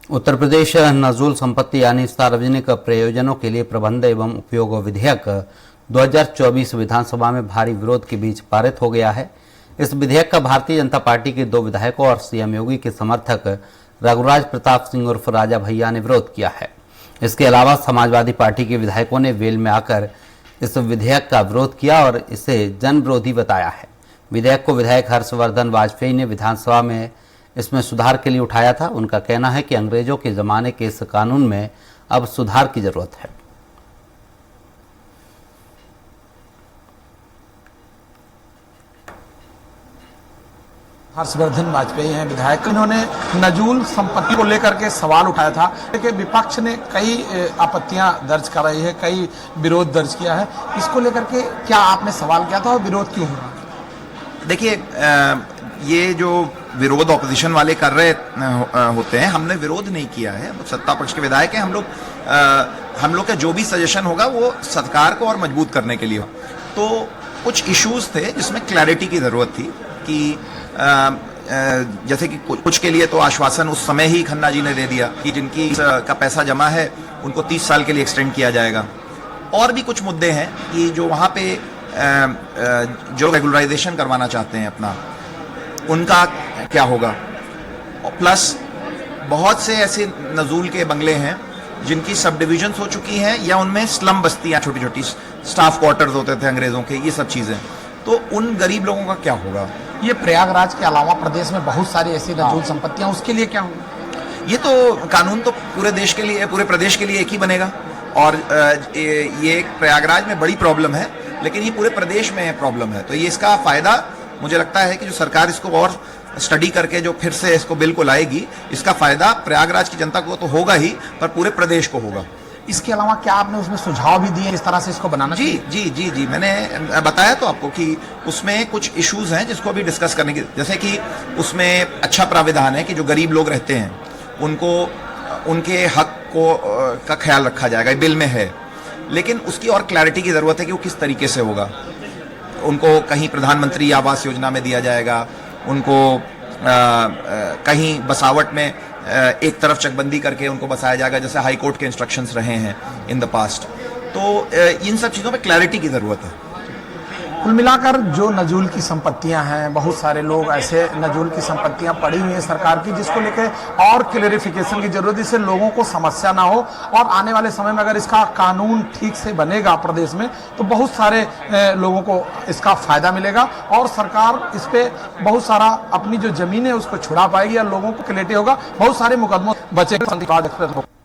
उत्तर प्रदेश नजूल संपत्ति यानी सार्वजनिक प्रयोजनों के लिए प्रबंध एवं उपयोग विधेयक 2024 विधानसभा में भारी विरोध के बीच पारित हो गया है। इस विधेयक का भारतीय जनता पार्टी के 2 विधायकों और सीएम योगी के समर्थक रघुराज प्रताप सिंह उर्फ राजा भैया ने विरोध किया है। इसके अलावा समाजवादी पार्टी के विधायकों ने वेल में आकर इस विधेयक का विरोध किया और इसे जन विरोधी बताया है। विधेयक को विधायक हर्षवर्धन वाजपेयी ने विधानसभा में इसमें सुधार के लिए उठाया था। उनका कहना है कि अंग्रेजों के जमाने के इस कानून में अब सुधार की जरूरत है। हर्षवर्धन वाजपेयी हैं विधायक, इन्होंने नजूल संपत्ति को लेकर के सवाल उठाया था कि विपक्ष ने कई आपत्तियां दर्ज कराई है, कई विरोध दर्ज किया है। इसको लेकर के क्या आपने सवाल किया था और विरोध क्यों हुआ? देखिए, ये जो विरोध ऑपोजिशन वाले कर रहे होते हैं, हमने विरोध नहीं किया है। सत्ता पक्ष के विधायक हैं हम लोग का जो भी सजेशन होगा वो सरकार को और मजबूत करने के लिए। तो कुछ इश्यूज थे जिसमें क्लैरिटी की जरूरत थी कि जैसे कि कुछ के लिए तो आश्वासन उस समय ही खन्ना जी ने दे दिया कि जिनकी का पैसा जमा है उनको 30 साल के लिए एक्सटेंड किया जाएगा। और भी कुछ मुद्दे हैं कि जो वहाँ पे जो रेगुलराइजेशन करवाना चाहते हैं अपना, उनका क्या होगा। प्लस बहुत से ऐसे नजूल के बंगले हैं जिनकी सब डिविजन्स हो चुकी हैं या उनमें स्लम बस्तियां, छोटी छोटी स्टाफ क्वार्टर्स होते थे अंग्रेजों के, ये सब चीजें। तो उन गरीब लोगों का क्या होगा। ये प्रयागराज के अलावा प्रदेश में बहुत सारी ऐसी नजूल संपत्तियां, उसके लिए क्या होगा? ये तो कानून तो पूरे देश के लिए, पूरे प्रदेश के लिए एक ही बनेगा। और ये प्रयागराज में बड़ी प्रॉब्लम है, लेकिन ये पूरे प्रदेश में प्रॉब्लम है। तो ये इसका फायदा मुझे लगता है कि जो सरकार इसको और स्टडी करके जो फिर से इसको बिल को लाएगी, इसका फायदा प्रयागराज की जनता को तो होगा ही, पर पूरे प्रदेश को होगा। इसके अलावा क्या आपने उसमें सुझाव भी दिए इस तरह से इसको बनाना? जी, मैंने बताया तो आपको कि उसमें कुछ इश्यूज हैं जिसको भी डिस्कस करने की, जैसे कि उसमें अच्छा प्राविधान है कि जो गरीब लोग रहते हैं उनको उनके हक को का ख्याल रखा जाएगा, बिल में है। लेकिन उसकी और क्लैरिटी की जरूरत है कि वो किस तरीके से होगा। उनको कहीं प्रधानमंत्री आवास योजना में दिया जाएगा, उनको कहीं बसावट में एक तरफ चकबंदी करके उनको बसाया जाएगा, जैसे हाई कोर्ट के इंस्ट्रक्शंस रहे हैं इन द पास्ट। तो इन सब चीज़ों पे क्लैरिटी की ज़रूरत है। कुल मिलाकर जो नजूल की संपत्तियां हैं, बहुत सारे लोग ऐसे नजूल की संपत्तियां पड़ी हुई हैं सरकार की, जिसको लेकर और क्लेरिफिकेशन की जरूरत है, इससे लोगों को समस्या ना हो। और आने वाले समय में अगर इसका कानून ठीक से बनेगा प्रदेश में, तो बहुत सारे लोगों को इसका फायदा मिलेगा और सरकार इस पे बहुत सारा अपनी जो जमीन है उसको छुड़ा पाएगी या लोगों को क्लैरिटी होगा। बहुत सारे मुकदमों बचे।